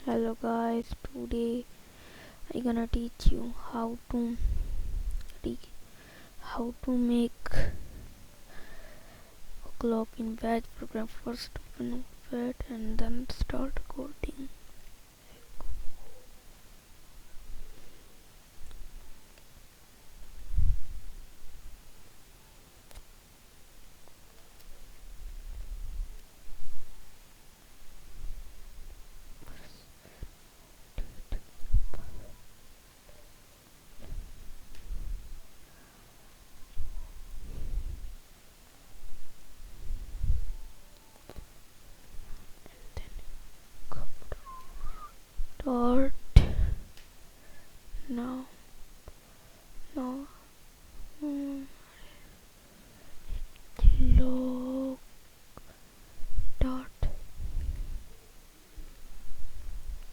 Hello guys, today I'm gonna teach you re- how to make a clock in batch program. First open Notepad and then start coding. Start now. Now clock dot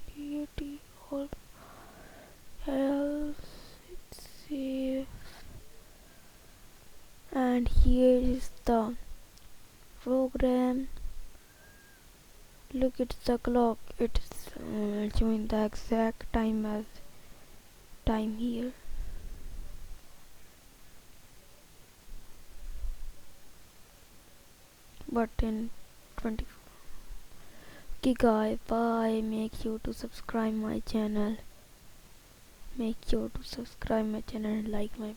deity all else it's safe. And here is the program. Look at the clock. It's showing the exact time as time here. But in 24. Okay guys, bye. Make sure to subscribe my channel. Make sure to subscribe my channel and like my video.